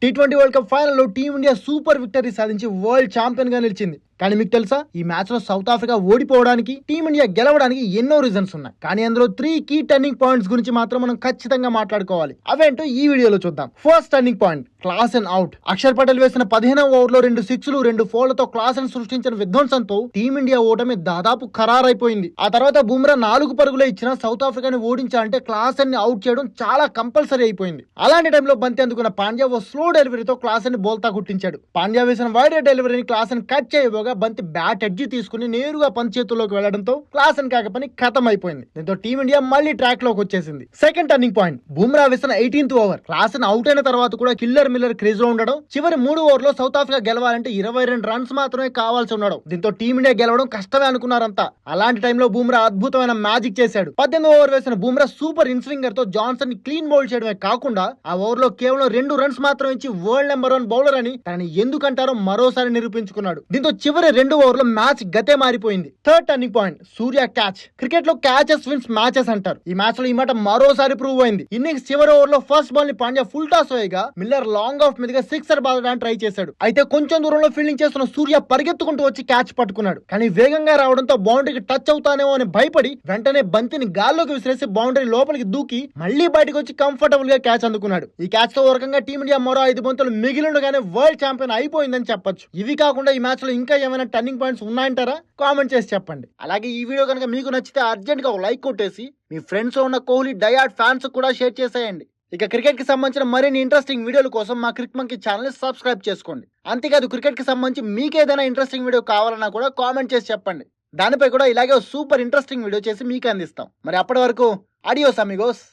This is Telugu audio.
T20 వరల్డ్ కప్ ఫైనల్ లో టీమిండియా సూపర్ విక్టరీ సాధించి వరల్డ్ ఛాంపియన్ గా నిలిచింది. కానీ మీకు తెలుసా, ఈ మ్యాచ్ లో సౌత్ ఆఫ్రికా ఓడిపోవడానికి, టీమిండియా గెలవడానికి ఎన్నో రీజన్స్ ఉన్నాయి. కానీ అందులో 3 కీ టర్నింగ్ పాయింట్స్ గురించి మాత్రం మనం ఖచ్చితంగా మాట్లాడుకోవాలి. అవేంటో ఈ వీడియోలో చూద్దాం. First turning point, Klaasen out. Axar Patel వేసిన 15వ ఓవర్లో 2 సిక్స్లు 2 ఫోర్లతో క్లాసెన్ సృష్టించిన విధ్వంసంతో టీమిండియా ఓటమి దాదాపు ఖరారైపోయింది. ఆ తర్వాత బుమ్రా 4 పరుగులే ఇచ్చిన సౌత్ ఆఫ్రికాని ఓడించాలంటే క్లాసెన్ ని అవుట్ చేయడం చాలా కంపల్సరీ అయిపోయింది. అలాంటి టైంలో బంతి అందుకున్న పాండ్యా ఓ స్లో డెలివరీతో క్లాసెన్ ని బోల్తా గుట్టించాడు. పాండ్యా వేసిన వైడ్ డెలివరీని క్లాసెన్ కట్ చేయబోగా బంతి బ్యాట్ ఎడ్జి తీసుకుని నేరుగా పంచ్ చేతుల్లోకి వెళ్లడంతో క్లాసెన్ కాకపోయి ఖతం అయిపోయింది. దీంతో టీమిండియా మళ్ళీ ట్రాక్ లోకి వచ్చేసింది. సెకండ్ టర్నింగ్ పాయింట్, బుమ్రా వేసిన 18th ఓవర్. క్లాసెన్ అవుట్ అయిన తర్వాత కూడా కిల్లర్ మిల్లర్ క్రీజ్ లో ఉండడం, చివరి 3 ఓవర్లో సౌత్ ఆఫ్రికా గెలవాలంటే 22 రన్స్ మాత్రమే కావాల్సి ఉండడం. దీంతో టీమిండియా గెలవడం కష్టమే అనుకున్నారంతా. అలాంటి టైంలో బుమ్రా అద్భుతమైన మ్యాజిక్ చేశాడు. 18వ ఓవర్ వేసిన బుమ్రా సూపర్ ఇన్స్వింగర్ తో జాన్సన్ ని క్లీన్ బౌల్ చేయడమే కాకుండా ఆ ఓవర్ లో కేవలం 2 రన్స్ మాత్రం ఇచ్చి వరల్డ్ నెంబర్ 1 బౌలర్ అని తనని ఎందుకంటారో మరోసారి నిరూపించుకున్నాడు. దీంతో చివరి 2 ఓవర్లో మ్యాచ్ గతే మారిపోయింది. థర్డ్ టర్నింగ్ పాయింట్, సూర్య క్యాచ్. క్రికెట్ లో క్యాచెస్ విన్స్ మ్యాచెస్ అంటారు. ఈ మ్యాచ్ లో ఈ మాట మరోసారి ప్రూవ్ అయింది. ఇన్నింగ్స్ చివరి ఓవర్ లో ఫస్ట్ బాల్ ని పాండ్యా ఫుల్ టాస్ వేయగా మిల్లర్ లాంగ్ ఆఫ్ మీదుగా సిక్సర్ బాదడానికి ట్రై చేశాడు. అయితే కొంచెం దూరంలో ఫీల్డింగ్ చేస్తున్న సూర్య పరిగెత్తుకుంటూ వచ్చి క్యాచ్ పట్టుకున్నాడు. కానీ వేగంగా రావడంతో బౌండరీకి టచ్ అవుతానేమో అని భయపడి వెంటనే బంతిని గాల్లోకి విసిరేసి బౌండరీ లోపలికి దూకి మళ్లీ బయటకు వచ్చి కంఫర్టబుల్ గా క్యాచ్ అందుకున్నాడు. ఈ క్యాచ్ తో ఒక రకంగా టీమిండియా మరో 5 బంతులు మిగిలిండగానే వరల్డ్ ఛాంపియన్ అయిపోయిందని చెప్పొచ్చు. ఇవి కాకుండా ఈ మ్యాచ్ లో ఇంకా ఏమైనా టర్నింగ్ పాయింట్స్ ఉన్నాయంటారా? కామెంట్ చేసి చెప్పండి. అలాగే ఈ వీడియో కనుక మీకు నచ్చితే అర్జెంట్ గా ఒక లైక్ కొట్టేసి మీ ఫ్రెండ్స్ ఉన్న కోహ్లీ డయాడ్ ఫ్యాన్స్ కూడా షేర్ చేసేయండి. ఇక క్రికెట్ కి సంబంధించిన మరిన్ని ఇంట్రెస్టింగ్ వీడియోల కోసం మా క్రిక్ మంకీ ఛానల్ ని సబ్స్క్రైబ్ చేసుకోండి. అంతేకాదు క్రికెట్ కి సంబంధించి మీకు ఏదైనా ఇంట్రెస్టింగ్ వీడియో కావాలన్నా కూడా కామెంట్ చేసి చెప్పండి. దానిపై కూడా ఇలాగే సూపర్ ఇంట్రెస్టింగ్ వీడియో చేసి మీకు అందిస్తాం. మరి అప్పటి వరకు అడియోస్ అమిగోస్.